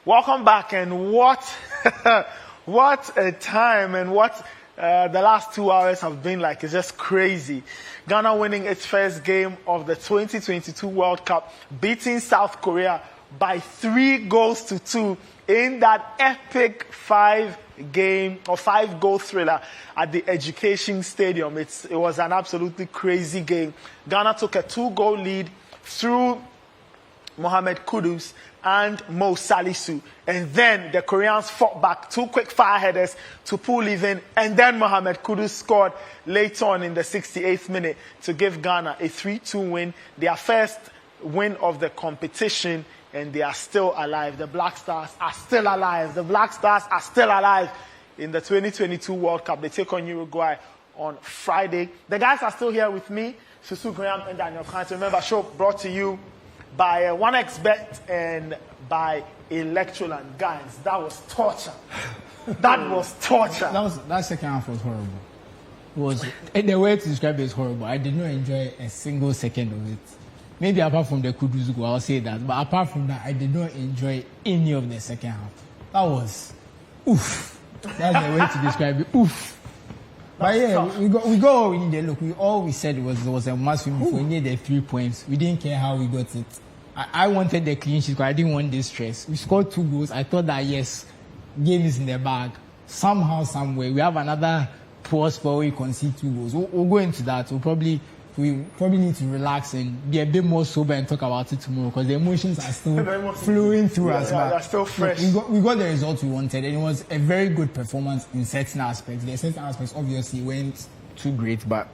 Welcome back, and what what a time, and what the last 2 hours have been like. It's just crazy. Ghana winning its first game of the 2022 World Cup, beating South Korea by 3-2 in that epic 5-goal thriller at the Education Stadium. It was an absolutely crazy game. Ghana took a 2-goal lead through Mohamed Kudus and Mo Salisu. And then the Koreans fought back, 2 quick fire headers to pull even. And then Mohamed Kudus scored late on in the 68th minute to give Ghana a 3-2 win. Their first win of the competition, and they are still alive. The Black Stars are still alive. The Black Stars are still alive in the 2022 World Cup. They take on Uruguay on Friday. The guys are still here with me, Susu Graham and Daniel Kant. Remember, show brought to you by 1xBet and by Electroland. Guys, that was torture. That was torture. That second half was horrible. The way to describe it is horrible. I did not enjoy a single second of it. Maybe apart from the Kudus goal, I'll say that. But apart from that, I did not enjoy any of the second half. That was oof. That's the way to describe it. Oof. But yeah, we go in there. Look, all we said was there was a must win. We needed 3 points. We didn't care how we got it. I wanted the clean sheet because I didn't want this stress. We scored 2 goals. I thought that yes, game is in the bag. Somehow, somewhere, we have another poor spell where we concede 2 goals. We'll go into that. We probably need to relax and be a bit more sober and talk about it tomorrow because the emotions are still flowing through us. They're still fresh. We got the result we wanted, and it was a very good performance in certain aspects. The certain aspects obviously weren't too great, but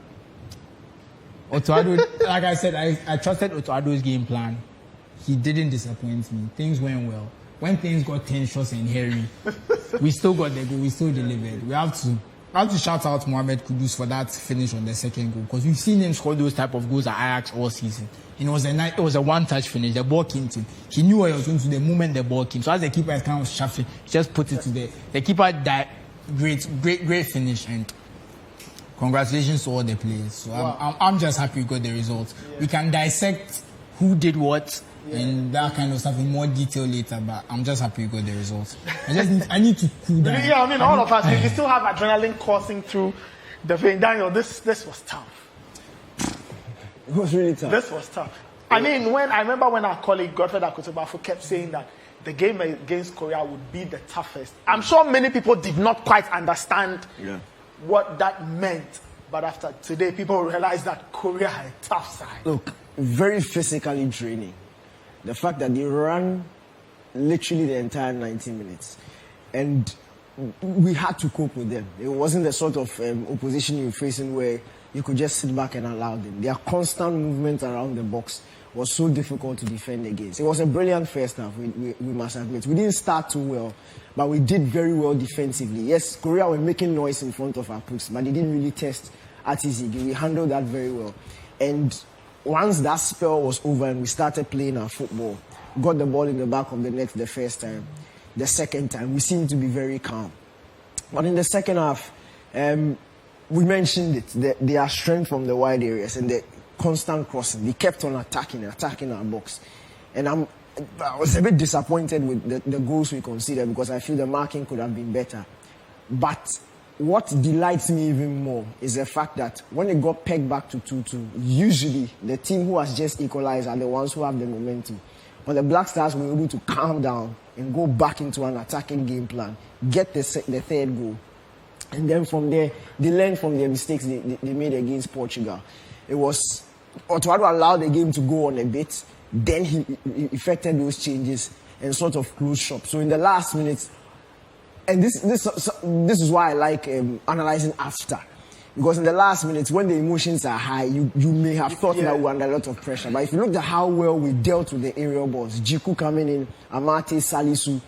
Otoado, like I said, I trusted Otoado's game plan. He didn't disappoint me. Things went well. When things got tense and hairy, we still got the goal. We still delivered. I have to shout out Mohamed Kudus for that finish on the second goal because we've seen him score those type of goals at Ajax all season. It was a one-touch finish. The ball came to him. He knew what he was going to do the moment the ball came. So as the keeper is kind of shuffling, he just put it to the keeper. Great finish, and congratulations to all the players. So wow. I'm just happy we got the result. Yeah. We can dissect who did what. Yeah. And that kind of stuff in more detail later, but I'm just happy you got the results. I need to cool down. Yeah, I mean, all of us, we still have adrenaline coursing through the vein. Daniel, this was tough. It was really tough. This was tough. I mean, I remember when our colleague Godfred Akutobafo kept saying that the game against Korea would be the toughest. I'm sure many people did not quite understand what that meant. But after today, people realize that Korea had a tough side. Look, very physically draining. The fact that they ran literally the entire 90 minutes. And we had to cope with them. It wasn't the sort of opposition you're facing where you could just sit back and allow them. Their constant movement around the box was so difficult to defend against. It was a brilliant first half, we must admit. We didn't start too well, but we did very well defensively. Yes, Korea were making noise in front of our post, but they didn't really test Atizigi. We handled that very well. And once that spell was over and we started playing our football, got the ball in the back of the net the first time, the second time, we seemed to be very calm. But in the second half, we mentioned it, their strength from the wide areas and the constant crossing. They kept on attacking our box. And I was a bit disappointed with the goals we conceded because I feel the marking could have been better. But what delights me even more is the fact that when it got pegged back to 2-2, usually the team who has just equalized are the ones who have the momentum. But the Black Stars were able to calm down and go back into an attacking game plan, get the third goal. And then from there, they learned from their mistakes they made against Portugal. It was Otoado allowed the game to go on a bit, then he effected those changes and sort of closed shop. So in the last minutes, and this is why I like analyzing after. Because in the last minutes, when the emotions are high, you may have thought that we were under a lot of pressure. But if you look at how well we dealt with the aerial balls, Jiku coming in, Amate, Salisu,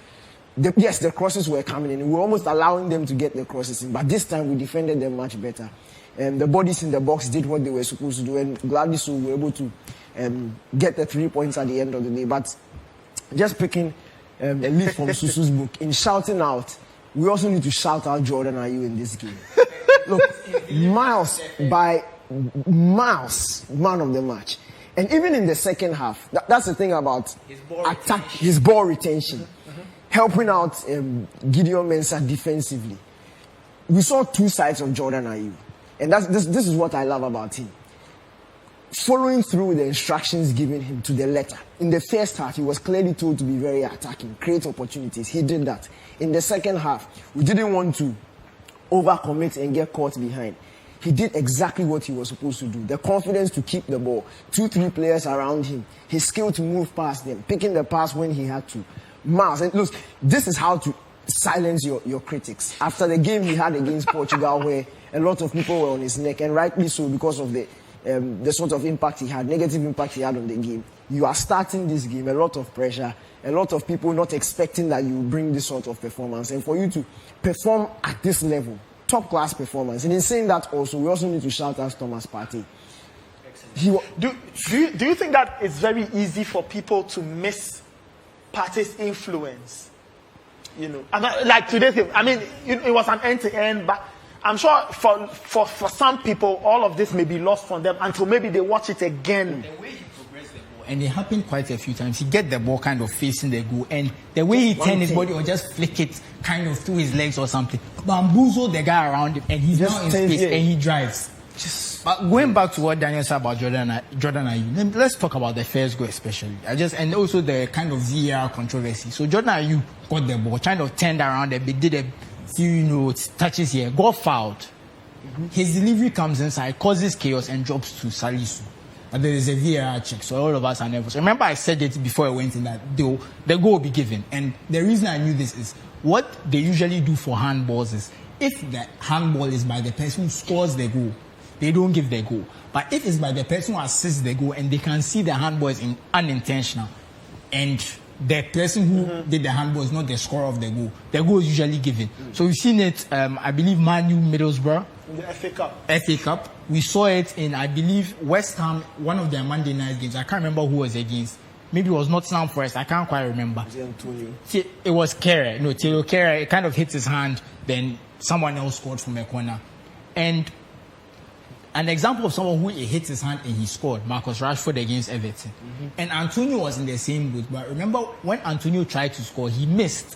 the crosses were coming in. We were almost allowing them to get the crosses in. But this time, we defended them much better. The bodies in the box did what they were supposed to do. And Gladys were able to get the 3 points at the end of the day. But just picking a leaf from Susu's book, in shouting out, we also need to shout out Jordan Ayew in this game. Look, miles by miles, man of the match. And even in the second half, that's the thing about his ball retention. helping out Gideon Mensah defensively. We saw two sides of Jordan Ayew. And this is what I love about him. Following through with the instructions given him to the letter. In the first half, he was clearly told to be very attacking, create opportunities. He did that. In the second half, we didn't want to overcommit and get caught behind. He did exactly what he was supposed to do. The confidence to keep the ball. 2-3 players around him. His skill to move past them. Picking the pass when he had to. Miles. And look, this is how to silence your critics. After the game he had against Portugal, where a lot of people were on his neck, and rightly so, because of the sort of impact he had, negative impact he had on the game. You are starting this game, a lot of pressure, a lot of people not expecting that you bring this sort of performance. And for you to perform at this level, top class performance. And in saying that also, we also need to shout out Thomas Partey. Do you think that it's very easy for people to miss Partey's influence? You know, like today's game, I mean, it was an end-to-end, but I'm sure for some people, all of this may be lost from them until maybe they watch it again. The way he progressed the ball, and it happened quite a few times, he get the ball kind of facing the goal, and the way he turned his body or just flick it kind of through his legs or something, bamboozle the guy around him, and he's now in space, and he drives. But going back to what Daniel said about Jordan Ayew, let's talk about the first goal especially. And also the kind of VAR controversy. So Jordan Ayew got the ball, kind of turned around a bit, did a few touches here, got fouled. Mm-hmm. His delivery comes inside, causes chaos, and drops to Salisu. But there is a VAR check, so all of us are nervous. Remember, I said it before I went in that the goal will be given. And the reason I knew this is what they usually do for handballs is if the handball is by the person who scores the goal, they don't give the goal. But if it's by the person who assists the goal and they can see the handball is unintentional, and the person who did the handball is not the scorer of the goal is usually given. So we've seen it, I believe, Man U Middlesbrough. In the FA Cup. FA Cup. We saw it in, I believe, West Ham, one of their Monday night games. I can't remember who was against. Maybe it was Nottingham Forest. I can't quite remember. It was Kere. No, Taylor Kere. It kind of hit his hand. Then someone else scored from a corner. And an example of someone who hit his hand and he scored, Marcus Rashford against Everton. Mm-hmm. And Antonio was in the same boat. But remember, when Antonio tried to score, he missed.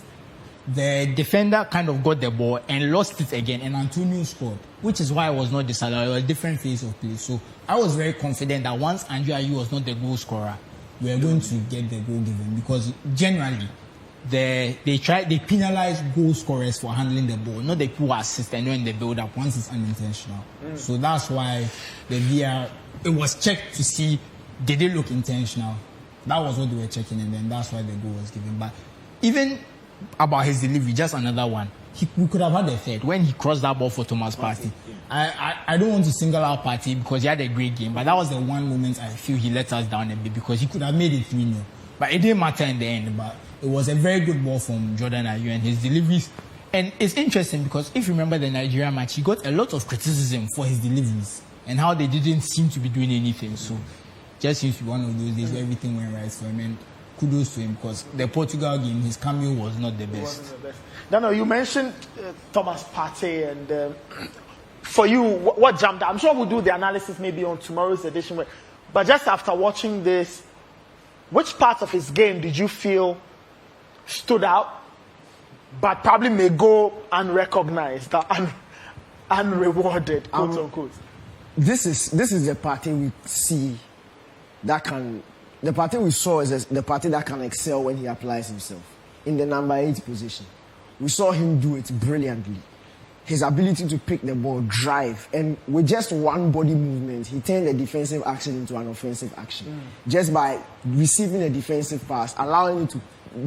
The defender kind of got the ball and lost it again, and Antonio scored, which is why I was not disallowed. It was a different phase of play. So I was very confident that once Andrew Ayew was not the goal scorer, we were going to get the goal given, because generally they penalize goal scorers for handling the ball, not the people who assist and in the build-up once it's unintentional. So that's why the VAR, it was checked to see did it look intentional. That was what they were checking, and then that's why the goal was given. But even about his delivery, just another one. We could have had a third when he crossed that ball for Thomas Partey. I don't want to single out Partey because he had a great game, but that was the one moment I feel he let us down a bit, because he could have made it 3-0. But it didn't matter in the end. But it was a very good ball from Jordan Ayew, and his deliveries. And it's interesting because if you remember the Nigeria match, he got a lot of criticism for his deliveries and how they didn't seem to be doing anything. So just seems to be one of those days where everything went right for him. And kudos to him, because the Portugal game, his cameo was not the best. No, you mentioned Thomas Partey, and for you, what jumped out? I'm sure we'll do the analysis maybe on tomorrow's edition. But just after watching this, which parts of his game did you feel stood out, but probably may go unrecognized, unrewarded, quote unquote? This is the Partey we see that can. The Partey we saw is the Partey that can excel when he applies himself in the number 8 position. We saw him do it brilliantly. His ability to pick the ball, drive, and with just one body movement, he turned a defensive action into an offensive action. Just by receiving a defensive pass, allowing it to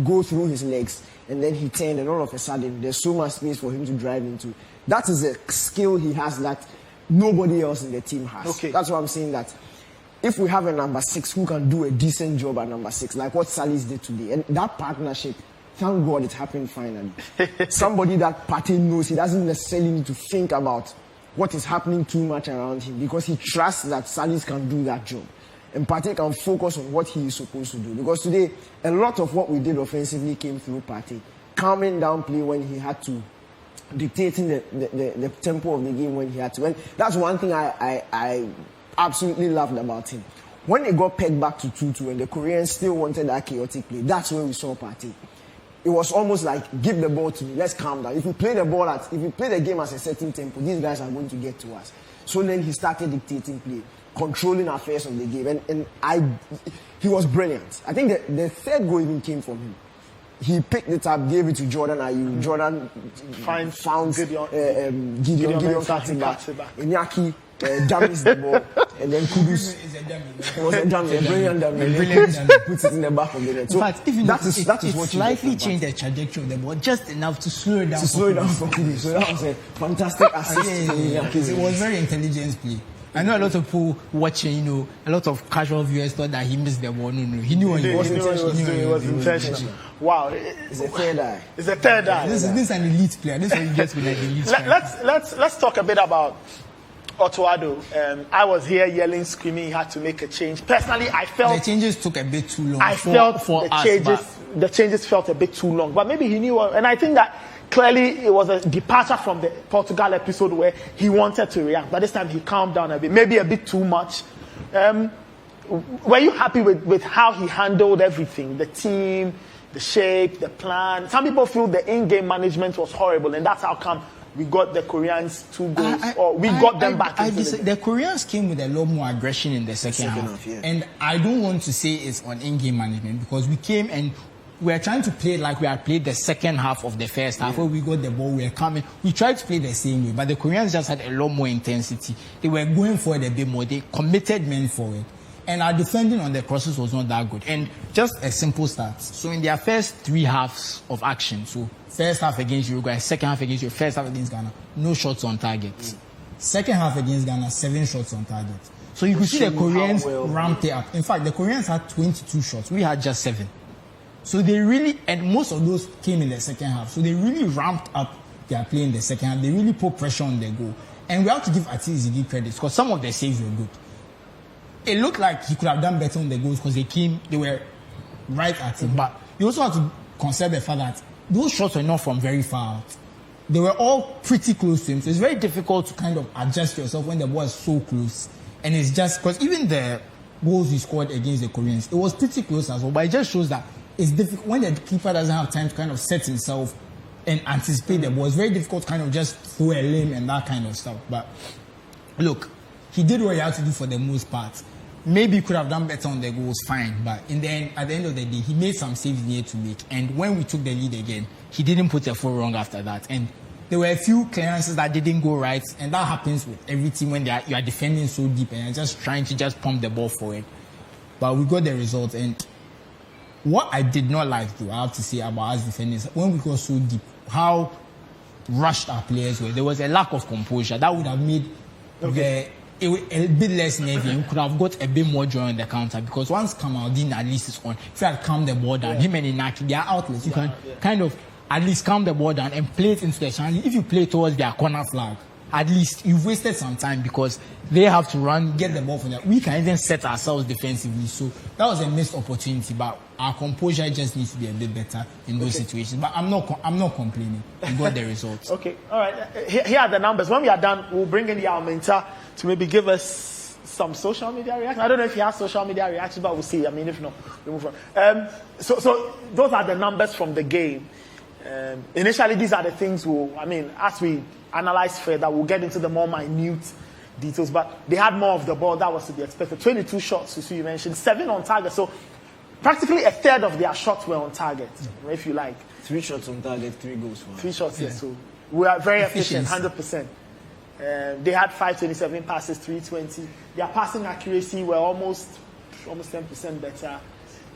go through his legs, and then he turned, and all of a sudden, there's so much space for him to drive into. That is a skill he has that nobody else in the team has. Okay. That's why I'm saying that if we have a number 6 who can do a decent job at number 6, like what Salis did today, and that partnership, thank God it happened finally. Somebody that Partey knows, he doesn't necessarily need to think about what is happening too much around him, because he trusts that Salis can do that job. And Partey can focus on what he is supposed to do. Because today, a lot of what we did offensively came through Partey. Calming down play when he had to, dictating the tempo of the game when he had to. And that's one thing I absolutely loved about him. When they got pegged back to 2-2 and the Koreans still wanted that chaotic play, that's when we saw Partey. it was almost like, give the ball to me, let's calm down. If we play the game at a certain tempo, these guys are going to get to us. So then he started dictating play, controlling affairs of the game, and he was brilliant. I think the third goal even came from him. He picked it up, gave it to Jordan Ayew. Jordan found Gideon cutting back. Iñaki dummies the ball, and then Kudus was a dummy, a brilliant dummy. Puts it in the back of the net. So in fact, even that is what slightly changed the trajectory of the ball, just enough to slow it down. For Kudus. So that was a fantastic assist. It was very intelligent play. I know a lot of people watching, a lot of casual viewers thought that he missed the ball. No, he knew what he was doing. It was intentional. Wow. It's a third eye. It's a third eye. This is an elite player. This is what he gets with an elite player. Let's talk a bit about Otuado. I was here yelling, screaming, he had to make a change. Personally, I felt... The changes took a bit too long. I felt the changes felt a bit too long. But maybe he knew... And I think that clearly it was a departure from the Portugal episode where he wanted to react. But this time he calmed down a bit, maybe a bit too much. Were you happy with how he handled everything? The team, the shape, the plan? Some people feel the in-game management was horrible, and that's how come we got the Koreans 2 goals, or we got them back into the game. The Koreans came with a lot more aggression in the second half. Yeah. And I don't want to say it's on in-game management, because we came and we are trying to play like we had played the second half of the first half, where we got the ball, we were coming. We tried to play the same way, but the Koreans just had a lot more intensity. They were going forward a bit more. They committed men forward. And our defending on the crosses was not that good. And just a simple start. So in their first 3 halves of action, so first half against Uruguay, second half against Uruguay, first half against Ghana, no shots on target. Second half against Ghana, 7 shots on target. So you could see the Koreans ramped it up. In fact, the Koreans had 22 shots. We had just 7. So they really, and most of those came in the second half. So they really ramped up their play in the second half. They really put pressure on their goal. And we have to give Atis Ziggy credit, because some of their saves were good. It looked like he could have done better on the goals, because they were right at him. But you also have to consider the fact that those shots were not from very far out. They were all pretty close to him. So it's very difficult to kind of adjust yourself when the ball is so close. And it's just, because even the goals he scored against the Koreans, it was pretty close as well. But it just shows that it's difficult when the keeper doesn't have time to kind of set himself and anticipate the ball. It's very difficult to kind of just throw a limb and that kind of stuff. But look, he did what he had to do for the most part. Maybe he could have done better on the goals, fine. But at the end of the day, he made some saves he needed to make. And when we took the lead again, he didn't put a foot wrong after that. And there were a few clearances that didn't go right. And that happens with every team when you are defending so deep and you're just trying to just pump the ball forward. But we got the result. And what I did not like, though, I have to say about us defenders, when we got so deep, how rushed our players were. There was a lack of composure. That would have made a bit less nervy. We could have got a bit more joy on the counter, because once Kamaldeen at least is on, if you had calmed the ball down, him and Inaki, they are outlets. You can kind of at least calm the ball down and play it into the channel. If you play towards their corner flag, at least you've wasted some time, because they have to run, get the ball from there. We can even set ourselves defensively. So that was a missed opportunity, but our composure just needs to be a bit better in those situations. But I'm not complaining. We got the results. Okay, all right. Here are the numbers. When we are done, we'll bring in the Almenta to maybe give us some social media reactions. I don't know if he has social media reactions, but we'll see. I mean, if not, we'll move on. So those are the numbers from the game. Initially, these are the things as we analyze further, we'll get into the more minute details. But they had more of the ball. That was to be expected. 22 shots, Susu, you mentioned. 7 on target. So practically a third of their shots were on target, if you like. 3 shots on target, 3 goals. 3 shots, yes. So we are very efficient, 100%. They had 527 passes, 320. Their passing accuracy were almost 10% better.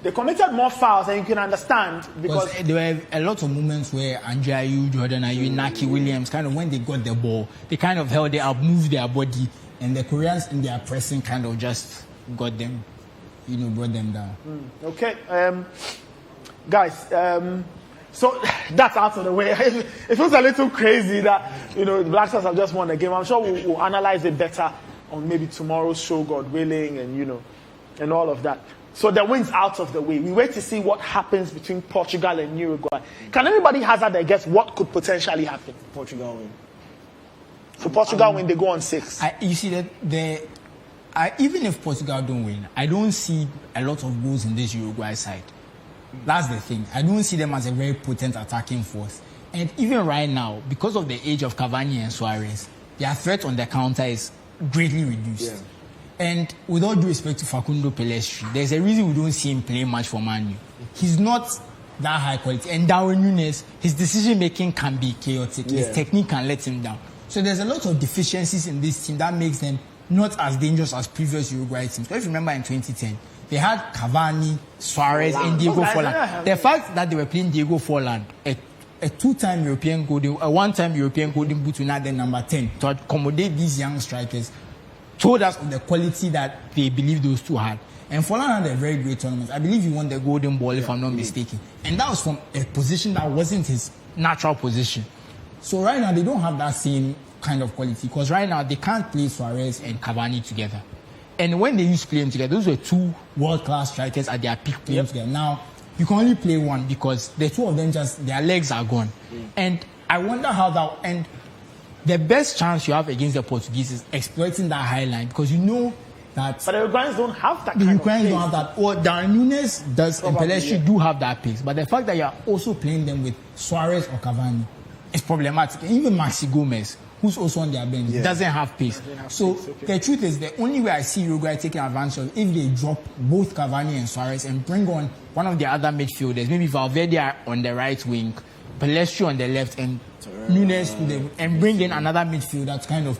They committed more fouls, and you can understand because there were a lot of moments where Ayew, Jordan Ayew, Naki Williams, kind of when they got the ball, they kind of held it up, moved their body, and the Koreans in their pressing kind of just got them, brought them down. Okay, guys. So that's out of the way. It feels a little crazy that the Black Stars have just won the game. I'm sure we'll analyze it better on maybe tomorrow's show, God willing, and all of that. So the win's out of the way. We wait to see what happens between Portugal and Uruguay. Can anybody hazard a guess what could potentially happen? Portugal win. So Portugal win, they go on 6. You see that even if Portugal don't win, I don't see a lot of goals in this Uruguay side. That's the thing. I don't see them as a very potent attacking force. And even right now, because of the age of Cavani and Suarez, their threat on the counter is greatly reduced. Yeah. And with all due respect to Facundo Pelestri, there's a reason we don't see him play much for Man U. He's not that high quality. And Darwin Núñez, his decision making can be chaotic. His technique can let him down. So there's a lot of deficiencies in this team that makes them not as dangerous as previous Uruguay teams. So if you remember in 2010, they had Cavani, Suarez, and Diego Forlan. The fact that they were playing Diego Forlan, a two-time European golden, a one-time European golden boot winner, then number 10, to accommodate these young strikers, told us of the quality that they believe those two had. And Forlan had a very great tournament. I believe he won the golden ball, if I'm not mistaken. And that was from a position that wasn't his natural position. So right now, they don't have that same kind of quality, because right now, they can't play Suarez and Cavani together. And when they used to play them together, those were two world-class strikers at their peak playing together. Now, you can only play one because the two of them their legs are gone. And I wonder how that, and the best chance you have against the Portuguese is exploiting that high line, because you know that. But the Uruguayans don't have that the kind Uruguayans of pace. don't have that. Or Darwin Núñez does, and Pelestri do have that pace. But the fact that you are also playing them with Suarez or Cavani is problematic. And even Maxi Gomez, who's also on their bench, doesn't have pace. The truth is, the only way I see Uruguay taking advantage of if they drop both Cavani and Suarez and bring on one of the other midfielders, maybe Valverde on the right wing, Pelestri on the left, and Núñez to the, and bring in another midfielder to kind of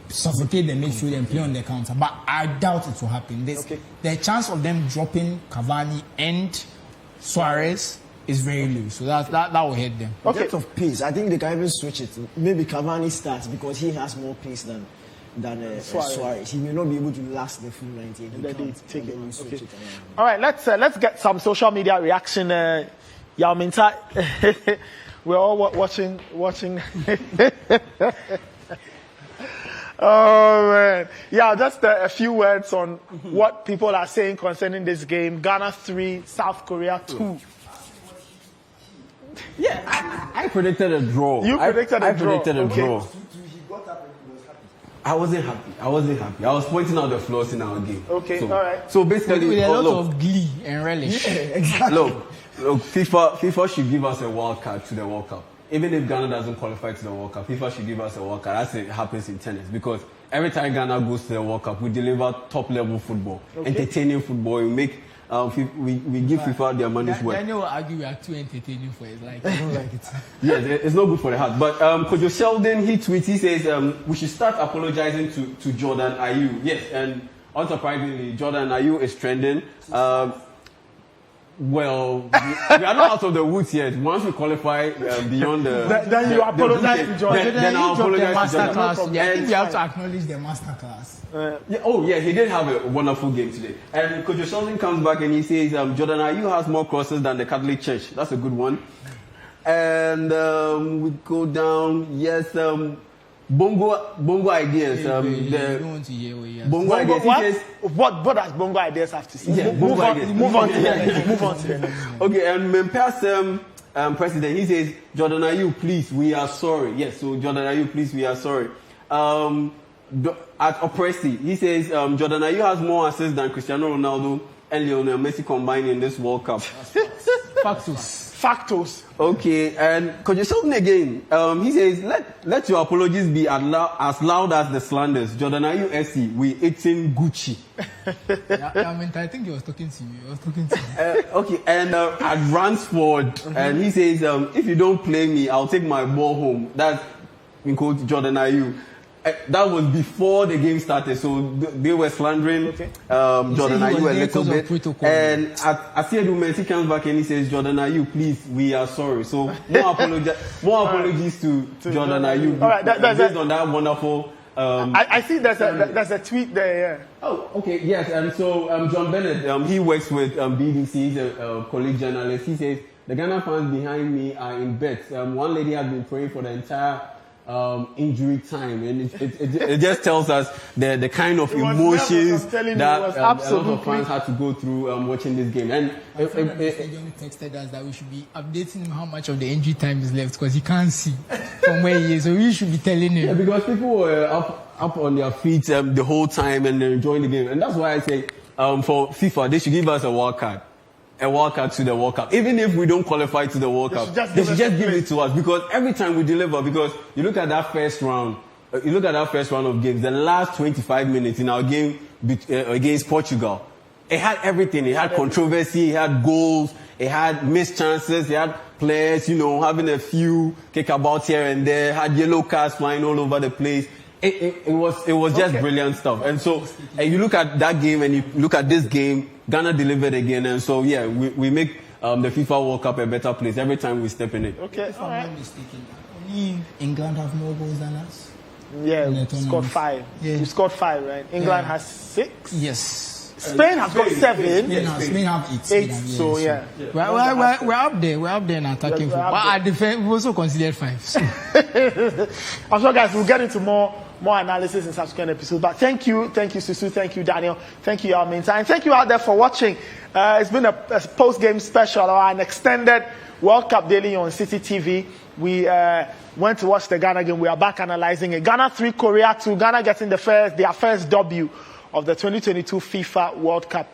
suffocate the midfield and play on the counter. But I doubt it will happen. The chance of them dropping Cavani and Suarez is very low, so that will hit them. In terms of pace, I think they can even switch it. Maybe Cavani starts because he has more pace than Suarez. He may not be able to last the full 90. And then they take it. All right, let's get some social media reaction. Yao Mingtai, we're all watching. Oh man, yeah. Just a few words on what people are saying concerning this game. Ghana 3, South Korea 2. Yeah, I predicted a draw. You predicted a draw. I predicted a draw. I wasn't happy. I was pointing out the flaws in our game. Okay, so, all right. So basically, with a lot of glee and relish. Exactly. Look, FIFA should give us a wild card to the World Cup. Even if Ghana doesn't qualify to the World Cup, FIFA should give us a World Cup. That's it happens in tennis, because every time Ghana goes to the World Cup, we deliver top-level football, entertaining football. We make we give FIFA their money's worth. Daniel will argue we are too entertaining for it. Like, I don't like it. Yeah, it's not good for the heart. But Kojo Sheldon, he tweets, he says we should start apologizing to Jordan Ayew. Yes, and unsurprisingly, Jordan Ayew is trending. Well, we are not out of the woods yet. Once we qualify beyond the... Then you apologize to Jordan. Then I'll apologize to Jordan. I think we have to acknowledge the masterclass. He did have a wonderful game today. And Coach Sheldon comes back and he says, Jordan Ayew has more crosses than the Catholic Church. That's a good one. And we go down, yes, Bongo ideas. Bongo ideas. What does Bongo ideas have to say? Yeah, move on to the next. Okay, and Memphis president, he says, Jordan Ayew, please, we are sorry. Yes, so Jordan Ayew, please, we are sorry. At Oppresi, he says, Jordan Ayew has more assists than Cristiano Ronaldo and Lionel Messi combined in this World Cup. Factos. Okay, and Coach Sheldon again, he says, let your apologies be as loud as the slanders. Jordan Ayew SC, we eating Gucci. I think he was talking to you. Okay, and at Ransford, and he says, if you don't play me, I'll take my ball home. That's in quote Jordan Ayew. That was before the game started, so they were slandering Jordan Ayew a little bit. And at Asiedu Mensi comes back and he says, Jordan Ayew, please, we are sorry. So more apologies to Jordan Ayew. All right, based on that wonderful. I see there's a tweet there. Yeah. Oh, okay, yes. And so John Bennett, he works with BBC. He's a colleague journalist. He says the Ghana fans behind me are in bed. One lady has been praying for the entire injury time, and it just tells us the kind of emotions that a lot of fans had to go through watching this game. And John texted us that we should be updating him how much of the injury time is left, because he can't see from where he is, so we should be telling him. Yeah, because people were up on their feet the whole time and they're enjoying the game, and that's why I say for FIFA they should give us a wild card. a World Cup to the World Cup. Even if we don't qualify to the World Cup, they should just give it to us, because every time we deliver, because you look at that first round of games, the last 25 minutes in our game against Portugal, it had everything. It had controversy, it had goals, it had missed chances, it had players, having a few kickabouts here and there, had yellow cards flying all over the place. It was just brilliant stuff. And so you look at that game and you look at this game, Ghana delivered again. And so, yeah, we make the FIFA World Cup a better place every time we step in it. Okay, if I'm not mistaken, only England have more goals than us. Yeah, we scored 5. Yeah. We scored 5, right? England has 6. Yes. Spain has got 7. Spain have 8. 8. So yeah. We're up there. We're up there in attacking. But our defense, we also considered 5. So. I'm sure, guys, we'll get into more analysis in subsequent episodes. But thank you, Susu, thank you, Daniel, thank you, Alminta, and thank you out there for watching. It's been a post-game special or an extended World Cup daily on Citi TV. We went to watch the Ghana game. We are back analyzing it. Ghana 3, Korea 2. Ghana getting their first W of the 2022 FIFA World Cup.